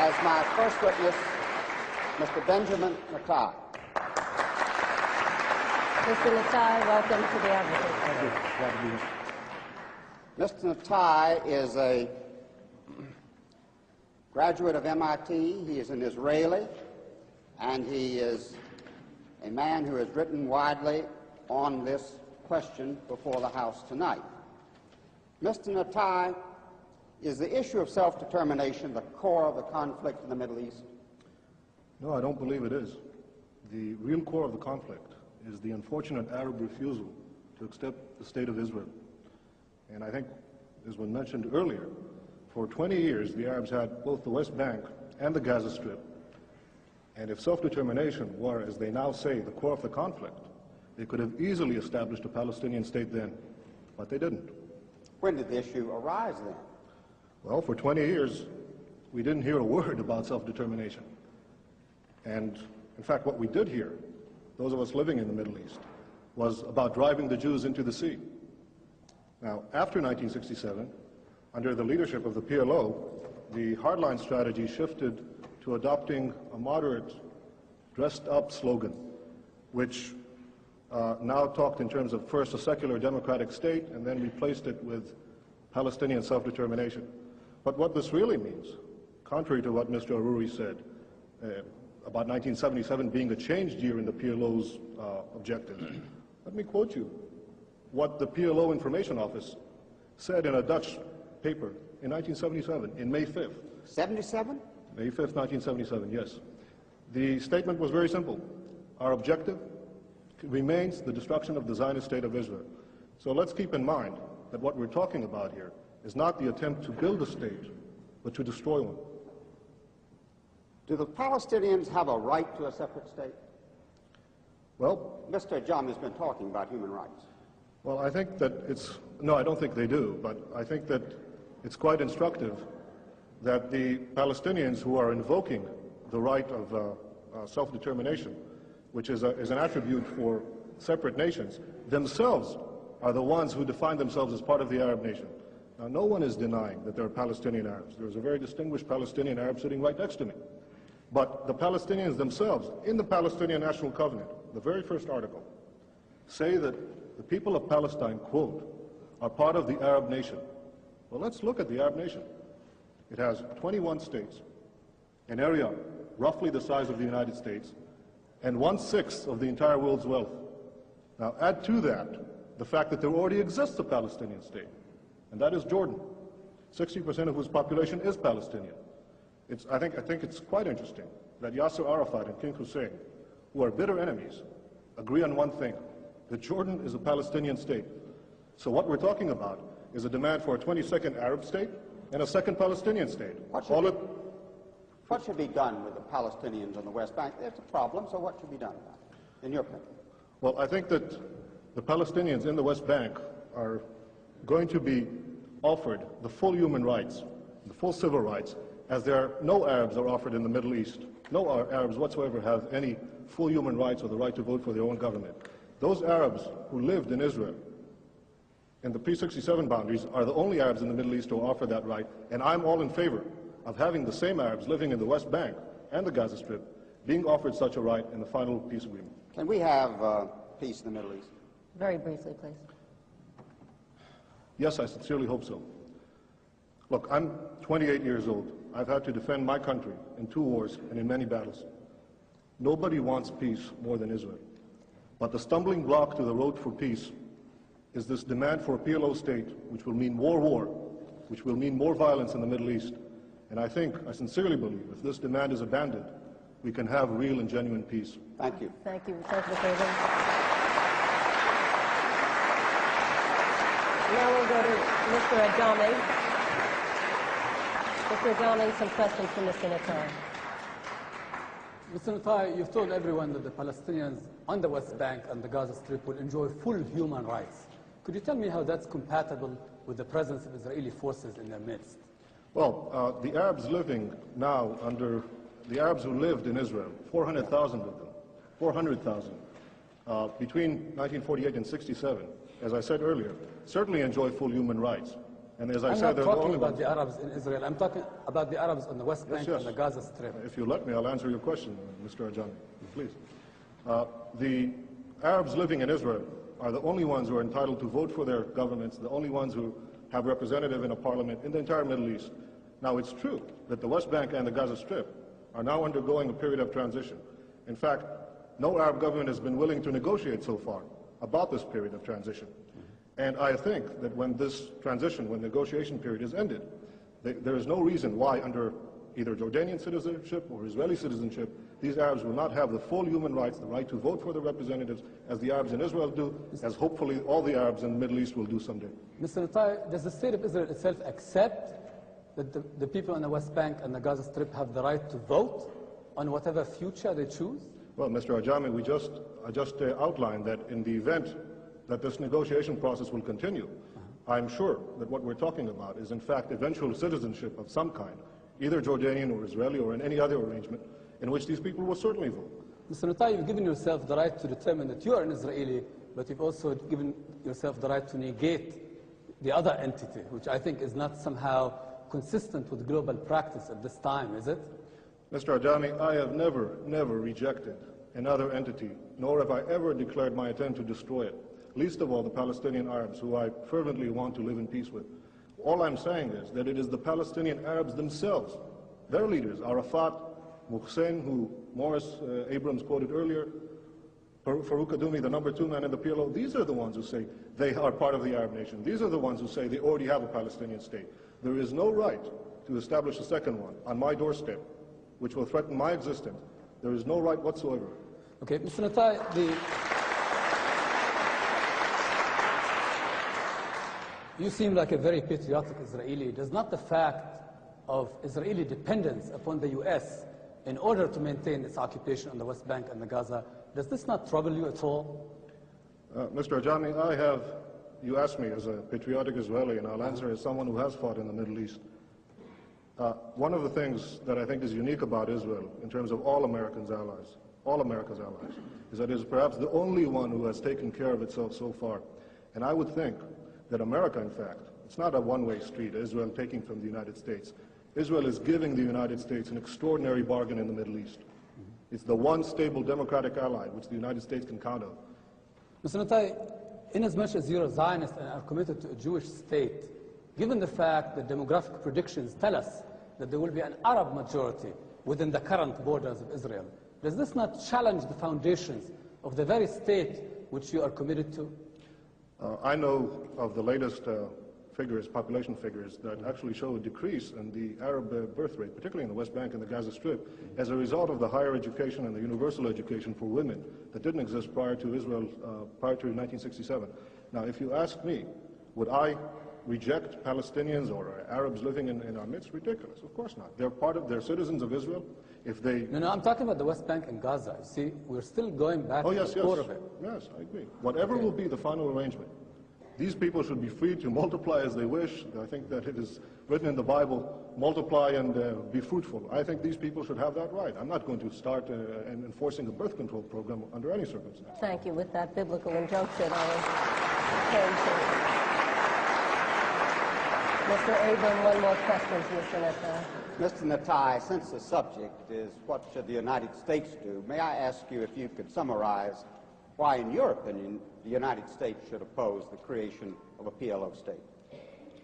As my first witness, Mr. Benjamin Natai. Mr. Natai, welcome to the Advocate. Mr. Natai is a graduate of MIT. He is an Israeli, and he is a man who has written widely on this question before the House tonight. Mr. Natai, is the issue of self-determination the core of the conflict in the Middle East? No, I don't believe it is. The real core of the conflict is the unfortunate Arab refusal to accept the State of Israel. And I think, as was mentioned earlier, for 20 years the Arabs had both the West Bank and the Gaza Strip. And if self-determination were, as they now say, the core of the conflict, they could have easily established a Palestinian state then, but they didn't. When did the issue arise then? Well, for 20 years, we didn't hear a word about self-determination. And, in fact, what we did hear, those of us living in the Middle East, was about driving the Jews into the sea. Now, after 1967, under the leadership of the PLO, the hardline strategy shifted to adopting a moderate, dressed-up slogan, which now talked in terms of first a secular democratic state, and then replaced it with Palestinian self-determination. But what this really means, contrary to what Mr. Aruri said, about 1977 being a changed year in the PLO's objectives, let me quote you what the PLO Information Office said in a Dutch paper in 1977, in May 5th. 77? May 5th, 1977, yes. The statement was very simple. Our objective remains the destruction of the Zionist state of Israel. So let's keep in mind that what we're talking about here is not the attempt to build a state, but to destroy one. Do the Palestinians have a right to a separate state? Well, Mr. Ajami has been talking about human rights. well, I think that no, I don't think they do, but I think that it's quite instructive that the Palestinians who are invoking the right of self-determination, which is an attribute for separate nations, themselves are the ones who define themselves as part of the Arab nation. Now, no one is denying that there are Palestinian Arabs. There's a very distinguished Palestinian Arab sitting right next to me. But the Palestinians themselves, in the Palestinian National Covenant, the very first article, say that the people of Palestine, quote, are part of the Arab nation. Well, let's look at the Arab nation. It has 21 states, an area roughly the size of the United States, and 1/6 of the entire world's wealth. Now, add to that the fact that there already exists a Palestinian state, and that is Jordan, 60% of whose population is Palestinian. I think it's quite interesting that Yasser Arafat and King Hussein, who are bitter enemies, agree on one thing, that Jordan is a Palestinian state. So what we're talking about is a demand for a 22nd Arab state and a second Palestinian state. What should be done with the Palestinians on the West Bank? There's a problem, so what should be done about it, in your opinion? Well, I think that the Palestinians in the West Bank are going to be offered the full human rights, the full civil rights, as no Arabs are offered in the Middle East. No Arabs whatsoever have any full human rights or the right to vote for their own government. Those Arabs who lived in Israel in the pre-67 boundaries are the only Arabs in the Middle East who offer that right, and I'm all in favor of having the same Arabs living in the West Bank and the Gaza Strip being offered such a right in the final peace agreement. Can we have peace in the Middle East? Very briefly, please. Yes, I sincerely hope so. Look, I'm 28 years old. I've had to defend my country in 2 wars and in many battles. Nobody wants peace more than Israel. But the stumbling block to the road for peace is this demand for a PLO state, which will mean more war, which will mean more violence in the Middle East. And I sincerely believe, if this demand is abandoned, we can have real and genuine peace. Thank you. Thank you. Thank you, Mr. Now we'll go to Mr. Ajami. Mr. Ajami, some questions from Mr. Natai. Mr. Natai, you've told everyone that the Palestinians on the West Bank and the Gaza Strip will enjoy full human rights. Could you tell me how that's compatible with the presence of Israeli forces in their midst? Well, the Arabs living now under the Arabs who lived in Israel, 400,000 of them, 400,000, between 1948 and 67, as I said earlier, certainly enjoy full human rights. And as I I'm said, not they're the talking only about ones. the Arabs in Israel. I'm talking about the Arabs on the West Yes, Bank yes. and the Gaza Strip. If you let me, I'll answer your question, Mr. Ajami, please. The Arabs living in Israel are the only ones who are entitled to vote for their governments, the only ones who have representative in a parliament in the entire Middle East. Now, it's true that the West Bank and the Gaza Strip are now undergoing a period of transition. In fact, no Arab government has been willing to negotiate so far about this period of transition. And I think that when this transition, when the negotiation period is ended, there is no reason why under either Jordanian citizenship or Israeli citizenship, these Arabs will not have the full human rights, the right to vote for their representatives, as the Arabs in Israel do, as hopefully all the Arabs in the Middle East will do someday. Mr. Natai, does the state of Israel itself accept that the people on the West Bank and the Gaza Strip have the right to vote on whatever future they choose? Well, Mr. Ajami, I just outlined that in the event that this negotiation process will continue, I'm sure that what we're talking about is in fact eventual citizenship of some kind, either Jordanian or Israeli or in any other arrangement in which these people will certainly vote. Mr. Natai, you've given yourself the right to determine that you are an Israeli, but you've also given yourself the right to negate the other entity, which I think is not somehow consistent with global practice at this time, is it? Mr. Ajami, I have never rejected another entity, nor have I ever declared my intent to destroy it, least of all the Palestinian Arabs, who I fervently want to live in peace with. All I'm saying is that it is the Palestinian Arabs themselves, their leaders, Arafat, Muhsin, who Morris Abrams quoted earlier, Farouk Kadumi, the #2 man in the PLO, these are the ones who say they are part of the Arab nation. These are the ones who say they already have a Palestinian state. There is no right to establish a second one on my doorstep, which will threaten my existence. There is no right whatsoever. Okay, Mr. Natai, you seem like a very patriotic Israeli. Does not the fact of Israeli dependence upon the U.S. in order to maintain its occupation on the West Bank and the Gaza, does this not trouble you at all? Mr. Ajami, you asked me as a patriotic Israeli, and I'll answer as someone who has fought in the Middle East. One of the things that I think is unique about Israel, in terms of all America's allies, is that it is perhaps the only one who has taken care of itself so far. And I would think that America, in fact, it's not a one-way street, Israel taking from the United States. Israel is giving the United States an extraordinary bargain in the Middle East. It's the one stable democratic ally which the United States can count on. Mr. Natai, inasmuch as you're a Zionist and are committed to a Jewish state, given the fact that demographic predictions tell us that there will be an Arab majority within the current borders of Israel, does this not challenge the foundations of the very state which you are committed to? I know of the latest population figures, that actually show a decrease in the Arab birth rate, particularly in the West Bank and the Gaza Strip, as a result of the higher education and the universal education for women that didn't exist prior to Israel, prior to 1967. Now, if you ask me, would I reject Palestinians or Arabs living in our midst? Ridiculous. Of course not. They're citizens of Israel. If they... No, I'm talking about the West Bank and Gaza. You see, we're still going back to the core of it. Yes, I agree. Whatever will be the final arrangement, these people should be free to multiply as they wish. I think that it is written in the Bible, multiply and be fruitful. I think these people should have that right. I'm not going to start enforcing a birth control program under any circumstance. Thank you. With that biblical injunction, I will turn to Mr. Abram. One more question to Mr. Natai. Mr. Natai, since the subject is what should the United States do, may I ask you if you could summarize why, in your opinion, the United States should oppose the creation of a PLO state?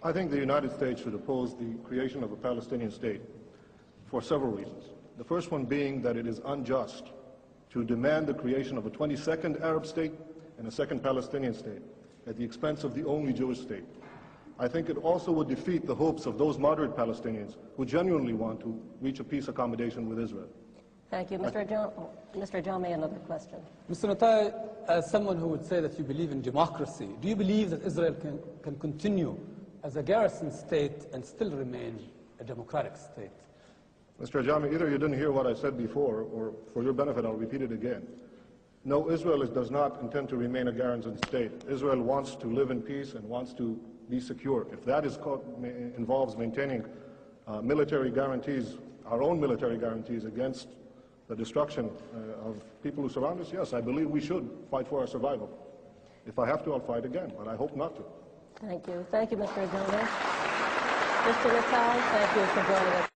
I think the United States should oppose the creation of a Palestinian state for several reasons. The first one being that it is unjust to demand the creation of a 22nd Arab state and a second Palestinian state at the expense of the only Jewish state. I think it also would defeat the hopes of those moderate Palestinians who genuinely want to reach a peace accommodation with Israel. Thank you. Mr. Ajami, another question. Mr. Natai, as someone who would say that you believe in democracy, do you believe that Israel can continue as a garrison state and still remain a democratic state? Mr. Ajami, either you didn't hear what I said before, or for your benefit, I'll repeat it again. No, Israel does not intend to remain a garrison state. Israel wants to live in peace and wants to be secure. If that involves maintaining military guarantees, our own military guarantees against the destruction of people who surround us, yes, I believe we should fight for our survival. If I have to, I'll fight again, but I hope not to. Thank you. Thank you, Mr. Ajami. Mr. Natal, thank you for joining us.